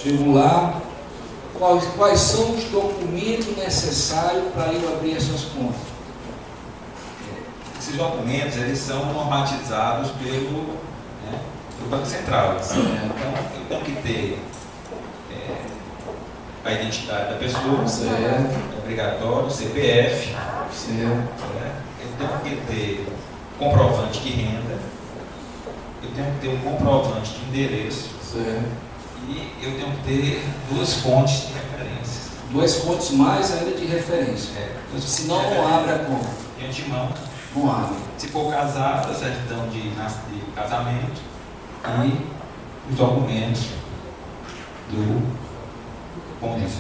Chego lá, quais são os documentos necessários para eu abrir essas contas? Esses documentos, eles são normatizados pelo Banco Central. Então, eu tenho que ter a identidade da pessoa, é obrigatório, CPF, eu tenho que ter comprovante de renda, eu tenho que ter um comprovante de endereço, e eu tenho que ter duas fontes de referência. Duas fontes mais ainda de referência. Senão não abre a conta. De antemão. Não abre. Se for casado, a certidão de casamento e os documentos do cônjuge.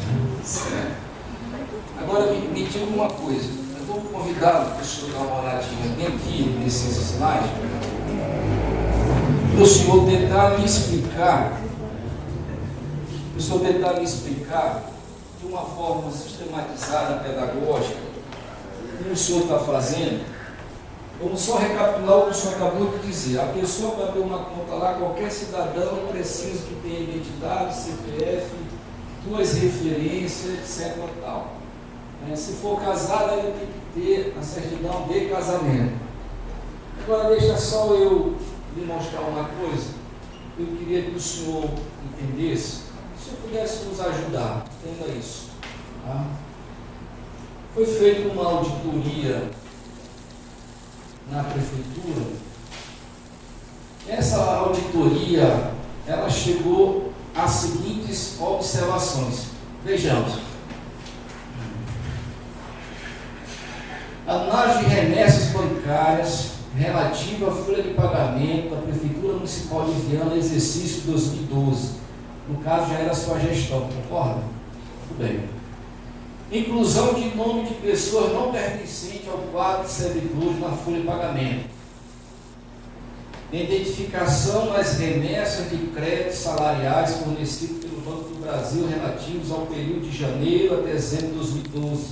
Agora me diga uma coisa. Eu vou convidá-lo para o senhor dar uma olhadinha bem aqui nesses slides, para o senhor tentar me explicar. De uma forma sistematizada, pedagógica, como o senhor está fazendo. Vamos só recapitular o que o senhor acabou de dizer. A pessoa para abrir uma conta lá, qualquer cidadão precisa que tenha identidade, CPF, duas referências, etc. Tal. Se for casado, ele tem que ter a certidão de casamento. Agora, deixa só eu lhe mostrar uma coisa. Eu queria que o senhor entendesse. Se eu pudesse nos ajudar, entenda isso. Tá? Foi feita uma auditoria na prefeitura. Essa auditoria, ela chegou às seguintes observações. Vejamos. Análise de remessas bancárias relativa à folha de pagamento da Prefeitura Municipal de Viana, exercício 2012. No caso, já era sua gestão, concorda? Tudo bem. Inclusão de nome de pessoas não pertencentes ao quadro de servidores na folha de pagamento. Identificação das remessas de créditos salariais fornecidos pelo Banco do Brasil relativos ao período de janeiro a dezembro de 2012,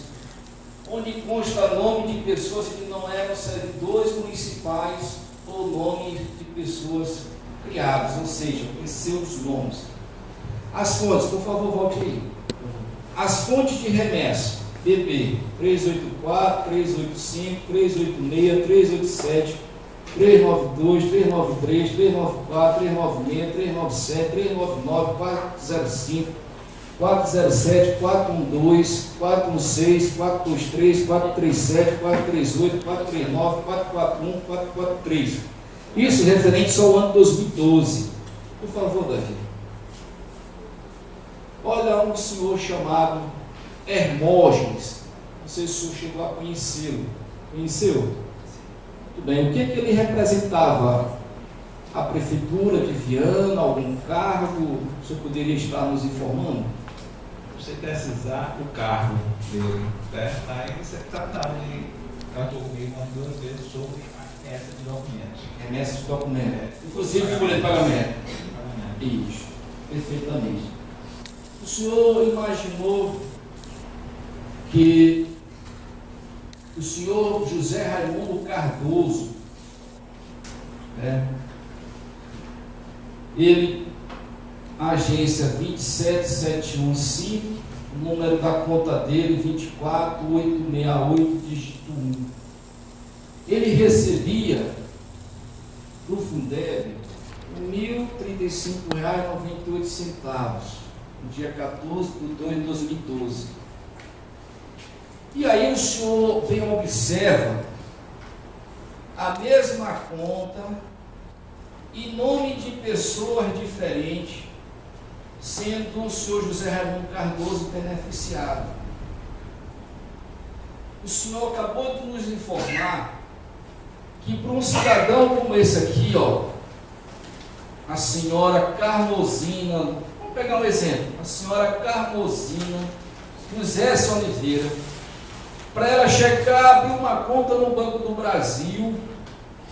onde consta nome de pessoas que não eram servidores municipais ou nome de pessoas criadas, ou seja, em seus nomes. As fontes, por favor, volte aí. As fontes de remessa: BP 384, 385, 386, 387, 392, 393, 394, 396, 397, 399, 405, 407, 412, 416, 423, 437, 438, 439, 441, 443. Isso referente só ao ano 2012. Por favor, Davi. Olha um senhor chamado Hermógenes. Não sei se o senhor chegou a conhecê-lo. Conheceu? Muito bem. O que ele representava? A prefeitura de Viana, algum cargo? O senhor poderia estar nos informando? Você precisar do cargo dele, certo? Aí você tratou comigo umas 2 vezes sobre a remessa de documentos. Remessa de documentos. Inclusive folha de pagamento. Isso. Perfeitamente. O senhor imaginou que o senhor José Raimundo Cardoso, ele, agência 27715, o número da conta dele 24868, dígito 1. Ele recebia do Fundeb R$ 1.035,98. No dia 14 de 2 de 2012. E aí o senhor vem e observa a mesma conta e nome de pessoas diferentes, sendo o senhor José Raimundo Cardoso beneficiado. O senhor acabou de nos informar que para um cidadão como esse aqui, a senhora Carmosina, vamos pegar um exemplo, a senhora Carmosina José Oliveira, para ela chegar, abrir uma conta no Banco do Brasil,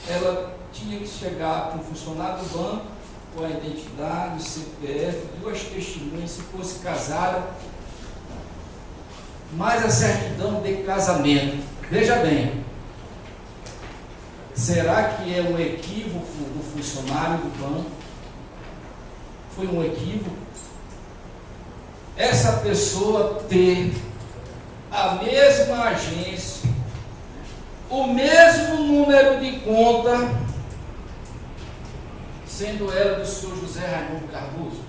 ela tinha que chegar para um funcionário do banco com a identidade, o CPF, 2 testemunhas, se fosse casada, mais a certidão de casamento. Veja bem, será que é um equívoco do funcionário do banco? Foi um equívoco? essa pessoa ter a mesma agência, o mesmo número de conta, sendo ela do senhor José Raimundo Cardoso?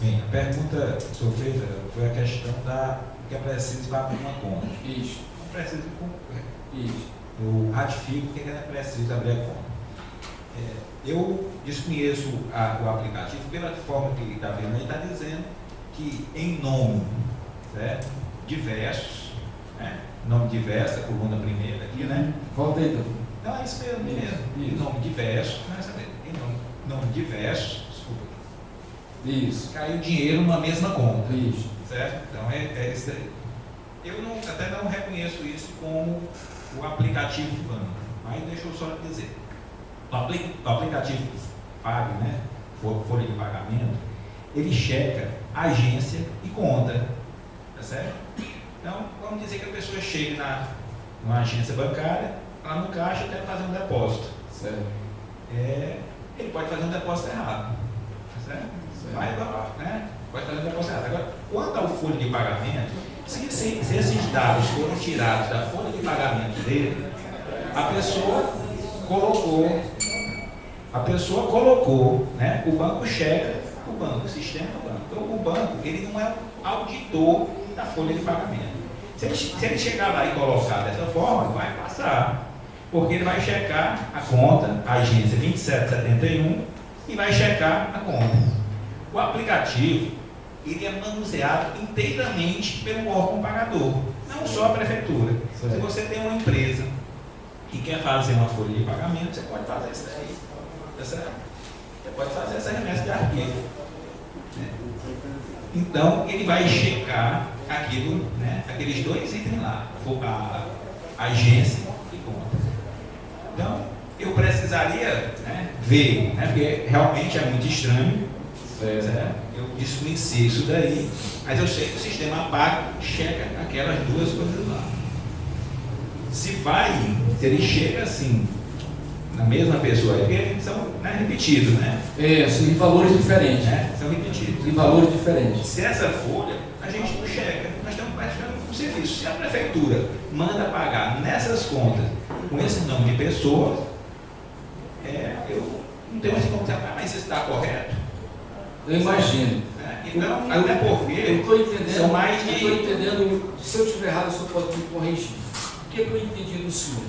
Bem, a pergunta que o senhor fez foi a questão da que é preciso para abrir uma conta. Isso. Não precisa de Isso. Eu ratifico que é preciso abrir a conta. Eu desconheço o aplicativo pela forma que está vendo aí, está dizendo que em nome, certo? Diversos, né? Nome diverso, a coluna primeira aqui, né? Volta aí, doutor. Não, é isso mesmo. Em nome diverso, em nome diversos, desculpa. Isso. Caiu dinheiro numa mesma conta. Isso. Certo? Então é isso daí. Eu até não reconheço isso como o aplicativo do banco, mas deixa eu só dizer. O aplicativo pague, né? Folha de pagamento, ele checa agência e conta. Tá certo? Então, vamos dizer que a pessoa chega numa agência bancária, lá no caixa quer fazer um depósito. Certo. Ele pode fazer um depósito errado. Tá certo? Vai, né? Pode fazer um depósito errado. Agora, quanto ao folha de pagamento, se esses dados foram tirados da folha de pagamento dele, a pessoa colocou, né? O banco checa, o sistema do banco. Então, o banco, ele não é auditor da folha de pagamento. Se ele chegar lá e colocar dessa forma, vai passar, porque ele vai checar a conta, a agência 2771, e vai checar a conta. O aplicativo, ele é manuseado inteiramente pelo órgão pagador, não só a prefeitura. Se você tem uma empresa que quer fazer uma folha de pagamento, você pode fazer isso daí. Tá certo? Você pode fazer essa remessa de arquivo. Né? Então, ele vai checar aquilo, né? Aqueles dois itens lá, a agência e conta. Então, eu precisaria, né, ver, né, porque realmente é muito estranho. Certo? Eu desconheci isso daí, mas eu sei que o sistema paga checa aquelas duas coisas lá. Se ele chega assim, na mesma pessoa, porque são, né, repetidos, né? São de valores diferentes. São repetidos. De valores diferentes. Se essa folha, a gente não checa, nós estamos praticando um serviço. Se a prefeitura manda pagar nessas contas, com esse nome de pessoa, eu não tenho assim como dizer, mas isso está correto? Eu imagino. Então, até porque eu estou entendendo, são mais de... Eu estou entendendo, se eu estiver errado, o senhor pode me corrigir. O que eu entendi do senhor?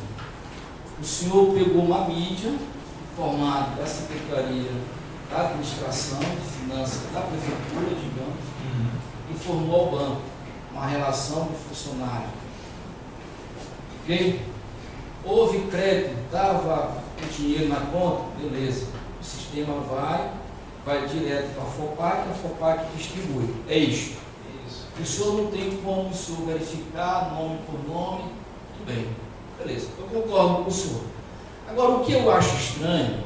O senhor pegou uma mídia, formada da Secretaria da Administração de Finanças da Prefeitura, digamos, e formou ao banco uma relação de funcionário. Ok? Houve crédito, estava o dinheiro na conta, beleza. O sistema vai direto para a FOPAC distribui. É isso. O senhor não tem como o senhor verificar nome por nome, tudo bem. Beleza, eu concordo com o senhor. Agora, o que eu acho estranho,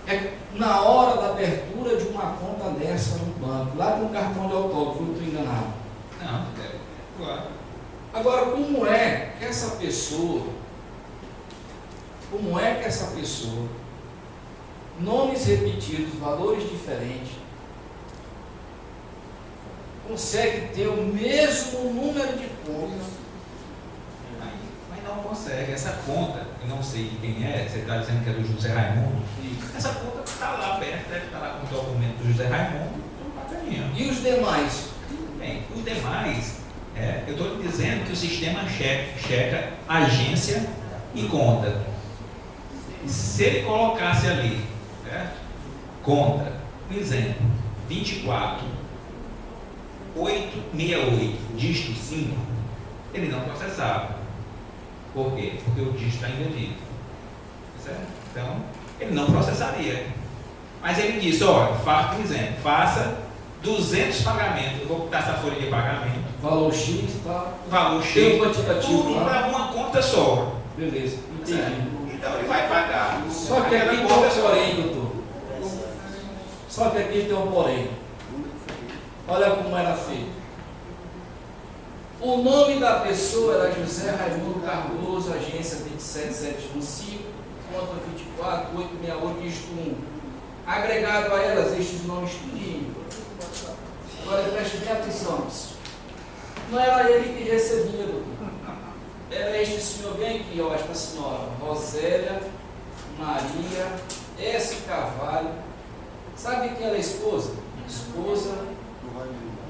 é que na hora da abertura de uma conta dessa no banco, lá tem um cartão de autógrafo, eu estou enganado. Não, claro. Agora, como é que essa pessoa, nomes repetidos, valores diferentes, consegue ter o mesmo número de contas? Mas não consegue. Essa conta, eu não sei de quem é, você está dizendo que é do José Raimundo. Isso. Essa conta está lá aberta, deve estar lá com o documento do José Raimundo, e os demais? Bem, os demais, eu estou dizendo que o sistema checa agência e conta. Se ele colocasse ali, certo? Conta, por exemplo, 24868, dígito 5, ele não processava. Por quê? Porque o dígito está indevido. Certo? Então, ele não processaria. Mas ele disse, olha, por exemplo, faça 200 pagamentos, eu vou botar essa folha de pagamento. Valor X, tá? Valor X, tudo tá? para uma conta só. Beleza, entendi. Certo? Então ele vai pagar. Só que aqui tem um porém, doutor. Só que aqui tem um porém. Olha como era feito. O nome da pessoa era José Raimundo Cardoso, agência 27715, conta 24868, dígito 1. Agregado a elas estes nomes tudinho. Agora preste bem atenção. Não era ele que recebia, doutor. Era este senhor bem aqui, ó, esta senhora, Rosélia Maria S. Carvalho. Sabe quem ela é esposa? Esposa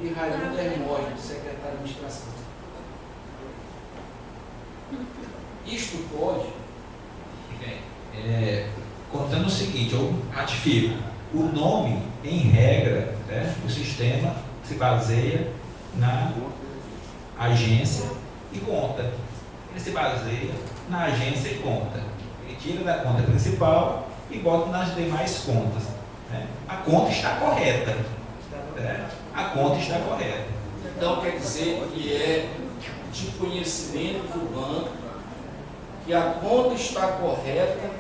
de Raimundo Hermógenes, secretário de administração. Isto pode? Contando o seguinte, eu ratifico. O nome, em regra, né, o sistema se baseia na agência e conta. Ele se baseia na agência e conta. Ele tira da conta principal e bota nas demais contas. Né? A conta está correta. Né? A conta está correta. Então quer dizer que é de conhecimento do banco que a conta está correta,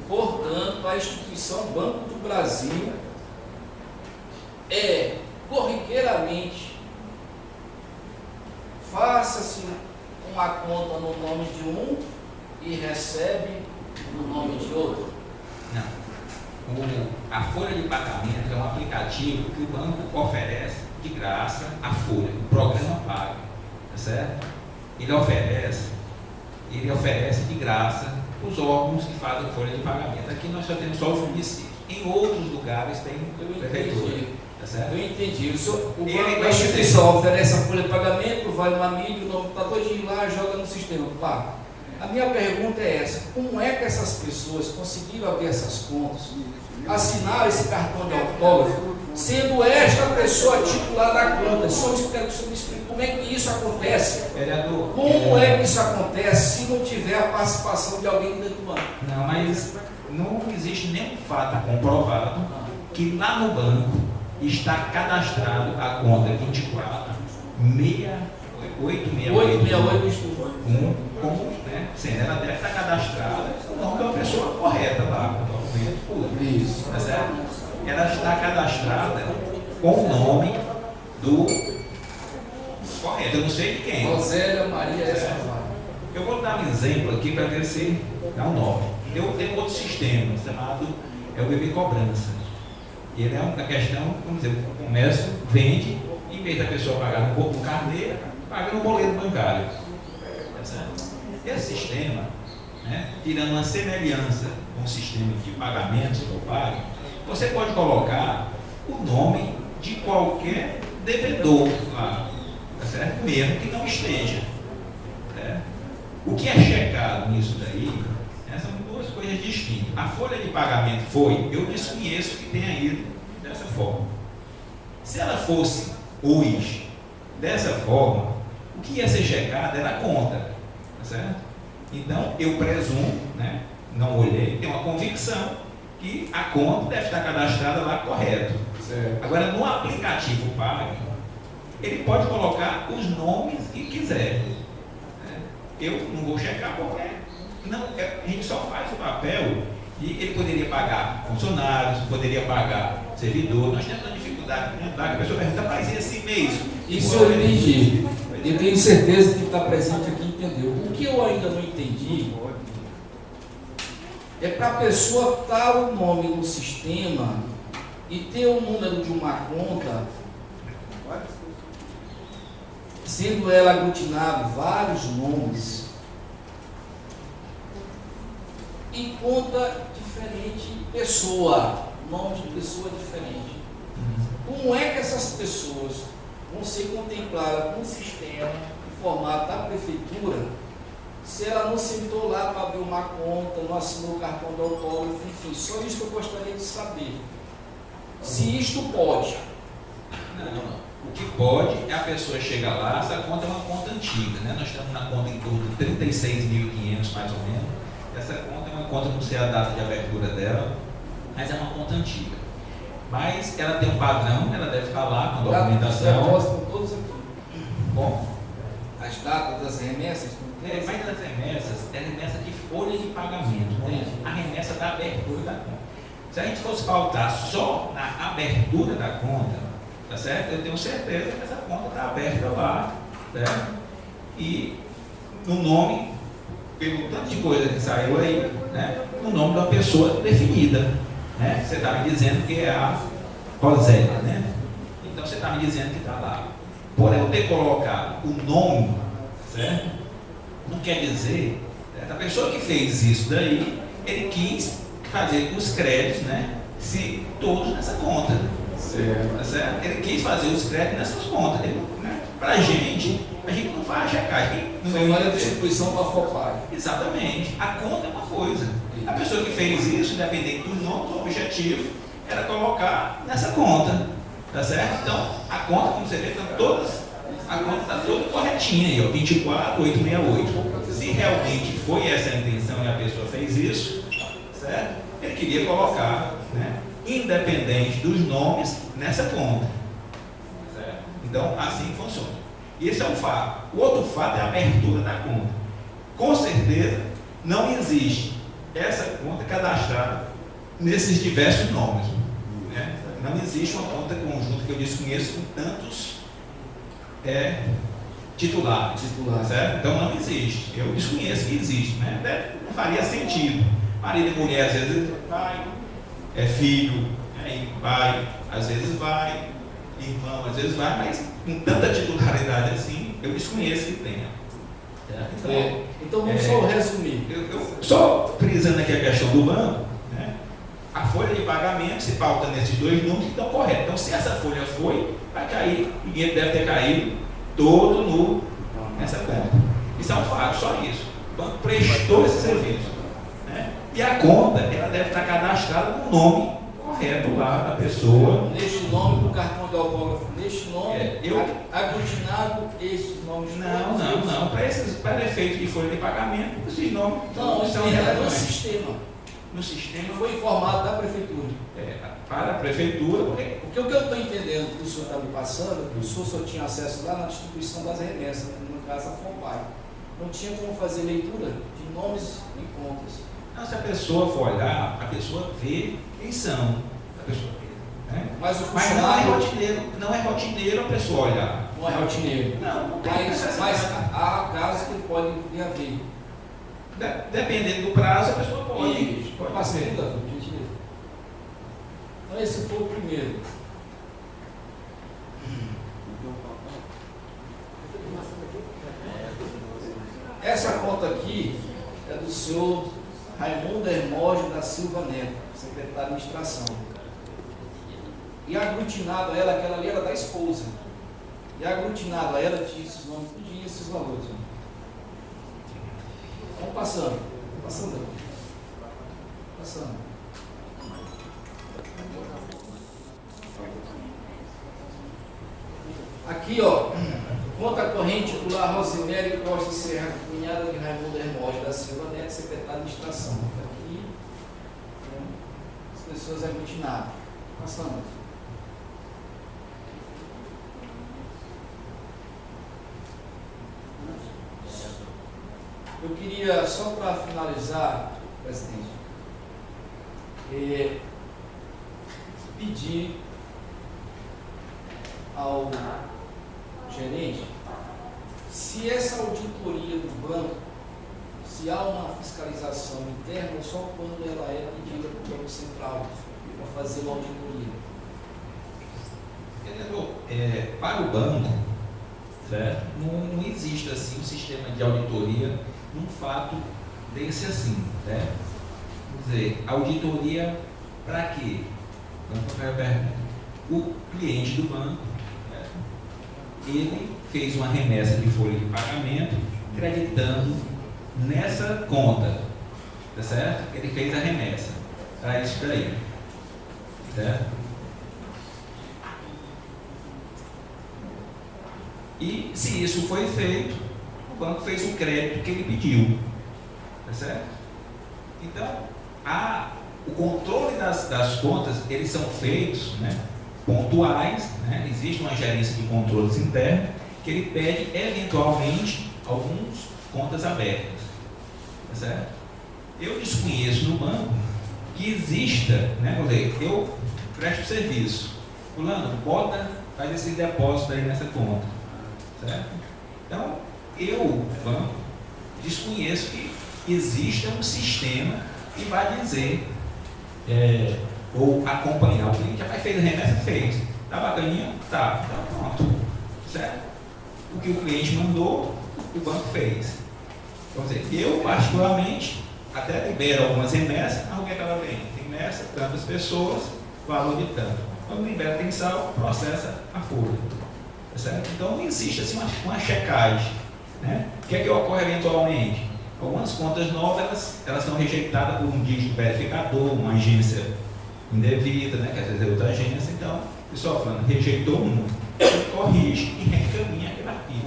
portanto a instituição Banco do Brasil corriqueiramente faça-se uma conta no nome de um e recebe no nome de outro. Não. A folha de pagamento é um aplicativo que o banco oferece de graça a folha, o programa paga, tá certo? Ele oferece de graça os órgãos que fazem folha de pagamento. Aqui nós só temos só os municípios. Em outros lugares tem prefeitura. Tá certo? Eu entendi. A instituição oferece a folha de pagamento, vai numa mídia, o nome está todinho lá, joga no sistema. Claro. A minha pergunta é essa: como é que essas pessoas conseguiram abrir essas contas, assinar esse cartão de autógrafo, sendo esta pessoa titular da conta? Só me explica como é que isso acontece. Vereador, como é que isso acontece se não tiver a participação de alguém dentro do banco? Não, mas não existe nenhum fato comprovado que lá no banco está cadastrado a conta 24.868.868 como, né, sendo ela deve estar cadastrada o nome de uma pessoa correta lá, com o documento público. Isso. Tá certo? Ela está cadastrada com o nome do correto, eu não sei de quem. Rosélia Maria S. Carvalho. Eu vou dar um exemplo aqui para ver se dá um nome. Eu tenho outro sistema chamado o BB Cobrança. Ele é uma questão, vamos dizer, o comércio vende, em vez da pessoa pagar no carneiro, paga no boleto bancário. Tá certo? Esse sistema, né, tirando uma semelhança com o sistema de pagamentos que eu pago, você pode colocar o nome de qualquer devedor lá, tá certo? Mesmo que não esteja. Certo? O que é checado nisso daí, são duas coisas distintas. A folha de pagamento eu desconheço que tenha ido dessa forma. Se ela fosse hoje dessa forma, o que ia ser checado era a conta, tá certo? Então, eu presumo, né, não olhei, tenho uma convicção que a conta deve estar cadastrada lá correto. Certo. Agora, no aplicativo Pague, ele pode colocar os nomes que quiser. Né? Eu não vou checar porque não, a gente só faz o papel e ele poderia pagar funcionários, poderia pagar servidor. Nós temos uma dificuldade de que a pessoa pergunta, mas e esse mês? Isso eu entendi. Eu tenho certeza que está presente aqui entendeu. O que eu ainda não entendi é para a pessoa estar o nome no sistema e ter o número de uma conta, sendo ela aglutinado vários nomes, e conta diferente pessoa, nome de pessoa diferente. Como é que essas pessoas vão ser contempladas com o sistema em formato da prefeitura, se ela não sentou lá para abrir uma conta, não assinou o cartão de autógrafo, enfim, só isso que eu gostaria de saber. Se isto pode. Não. O que pode é a pessoa chegar lá, essa conta é uma conta antiga, né? Nós estamos na conta em torno de 36.500 mais ou menos. Essa conta é uma conta, não sei a data de abertura dela, mas é uma conta antiga. Mas ela tem um padrão, ela deve estar lá com a documentação. Estão todos aqui. Bom, as datas das remessas? Mas das remessas, é remessa de folha de pagamento, né? A remessa da abertura da conta. Se a gente fosse pautar só na abertura da conta, tá certo? Eu tenho certeza que essa conta está aberta lá, certo? E no nome, pelo tanto de coisa que saiu aí, né? No nome da pessoa definida. né? Você está me dizendo que é a Rosélia, né? Então você está me dizendo que está lá. Por eu ter colocado o nome, certo? Não quer dizer, certo? A pessoa que fez isso daí, ele quis fazer os créditos, né? Se todos nessa conta. Certo. Certo? Ele quis fazer os créditos nessas contas. Né? Para a gente não faz checagem. Não vai a distribuição da FOPAI. Exatamente. A conta é uma coisa. A pessoa que fez isso, independente do nome, do objetivo, era colocar nessa conta. Tá certo? Então, a conta, como você vê, estão todas. A conta está toda corretinha aí, ó, 24.868. Se realmente foi essa a intenção e a pessoa fez isso, certo? Ele queria colocar, né, independente dos nomes, nessa conta. Certo? Então, assim funciona. Esse é um fato. O outro fato é a abertura da conta. Com certeza, não existe essa conta cadastrada nesses diversos nomes. Né? Não existe uma conta conjunta que eu desconheço com tantos titulares. Certo? Então, não existe. Eu desconheço que existe. Né? Não faria sentido. Marido e mulher, às vezes, pai, é filho, pai, às vezes vai, irmão, às vezes vai, mas com tanta titularidade assim, eu desconheço que tenha. Então vamos só resumir. Eu só frisando aqui a questão do banco, né? A folha de pagamento se pauta nesses dois números que estão corretos. Então, se essa folha foi, vai cair, o dinheiro deve ter caído todo nessa conta. Isso é um fato, só isso. O banco prestou esse serviço. Né? E a conta, ela deve estar cadastrada com o nome correto lá da pessoa. Neste nome do cartão de autógrafo, neste nome, aglutinado, esses nomes. Não. Para efeito de folha de pagamento, esses nomes são relevantes no sistema. No sistema foi informado da prefeitura. Para a prefeitura. Porque o que eu estou entendendo que o senhor está me passando, que o senhor só tinha acesso lá na distribuição das remessas, no caso a FOPAI. Não tinha como fazer leitura de nomes e contas. Não, se a pessoa for olhar, a pessoa vê quem são. A pessoa vê, né? Mas não é rotineiro a pessoa olhar. Não é rotineiro. Não mas há casos que pode vir a ver. Dependendo do prazo, a pessoa pode passar. Então, esse foi o primeiro. Essa conta aqui é do senhor Raimundo Hermógenes da Silva Neto, secretário de administração. E aglutinado a ela, aquela ali era da esposa. E aglutinado a ela tinha esses nomes, tinha esses valores. Vamos passando. Aqui, ó, conta corrente do Lar Rosemary Costa Serra, cunhada de Raimundo Hermógenes da Silva Neto, secretário de administração. Aqui, né, as pessoas aglutinadas. Passando. Eu queria, só para finalizar, presidente, pedir ao gerente se essa auditoria do banco, se há uma fiscalização interna ou só quando ela é pedida para o Banco Central para fazer uma auditoria. Para o banco, certo? Não existe assim um sistema de auditoria num fato desse assim, né? Quer dizer, auditoria para quê? O cliente do banco, né, ele fez uma remessa de folha de pagamento creditando nessa conta, tá certo? Ele fez a remessa para isso daí, certo? E se isso foi feito, o banco fez o crédito que ele pediu, tá certo? Então, o controle das contas, eles são feitos, né, pontuais, né? Existe uma gerência de controles internos que ele pede eventualmente algumas contas abertas, tá certo? Eu desconheço no banco que exista, né, eu presto serviço, fulano, faz esse depósito aí nessa conta, certo? Então, eu, banco, desconheço que exista um sistema que vai dizer ou acompanhar. O cliente já fez a remessa, fez. Tá bacaninha? Tá. Então pronto. Certo? O que o cliente mandou, o banco fez. Então, eu particularmente até libero algumas remessas, mas o que é que ela vem? Remessa, tantas pessoas, valor de tanto. Quando libera tem saldo, processa a folha. Certo? Então não existe assim uma checagem. Né? O que é que ocorre eventualmente? Algumas contas novas elas são rejeitadas por um dígito verificador, uma agência indevida, né? Que às vezes é outra agência. Então, o pessoal falando, rejeitou um, ele corrige e reencaminha aquele arquivo.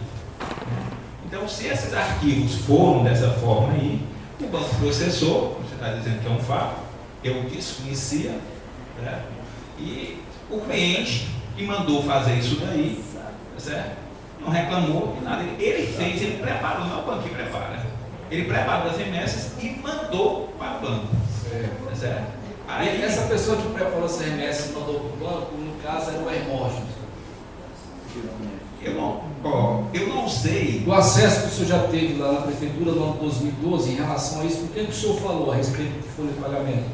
Então, se esses arquivos foram dessa forma aí, o banco processou, você está dizendo que é um fato, eu desconhecia, né? E o cliente que mandou fazer isso daí, certo? Não reclamou de nada, ele fez, ele preparou, não é o banco que prepara, ele preparou as remessas e mandou para o banco. Certo? Aí, essa pessoa que preparou essa remessa e mandou para o banco, no caso era o Hermógenes. Eu não sei. O acesso que o senhor já teve lá na prefeitura no ano 2012 em relação a isso, o que o senhor falou a respeito de folha de pagamento?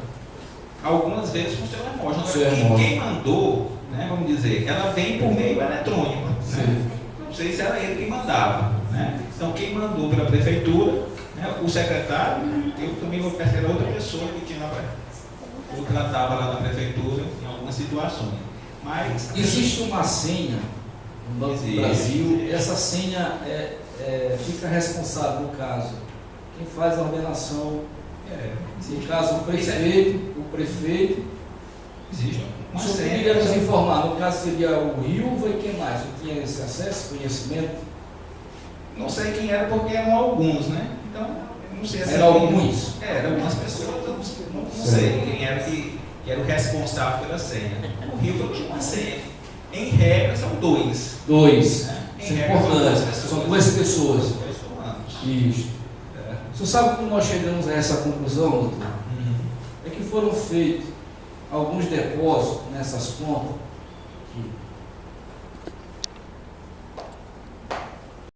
Algumas vezes com o seu Hermógenes. Quem mandou, né, vamos dizer, ela vem por meio eletrônico. Né? Não sei se era ele que mandava. Né? Então, quem mandou pela prefeitura, né, o secretário, eu também vou perceber outra pessoa que tinha ou tratava lá na prefeitura em algumas situações. Mas existe uma senha no Banco do Brasil, essa senha fica responsável no caso. Quem faz a ordenação, no caso o prefeito. Existe O senhor poderia nos informar, no caso seria o Rilva e quem mais? O que tinha esse acesso, conhecimento? Não sei quem era porque eram alguns, né? Então, não sei se eram alguns. Eram algumas pessoas, não sei quem era que era o responsável pela senha. O Rilva tinha uma senha. Em regra são dois. Né? Isso é importante. São duas pessoas. Isso. O senhor sabe como nós chegamos a essa conclusão, doutor? É que foram feitos alguns depósitos nessas contas, que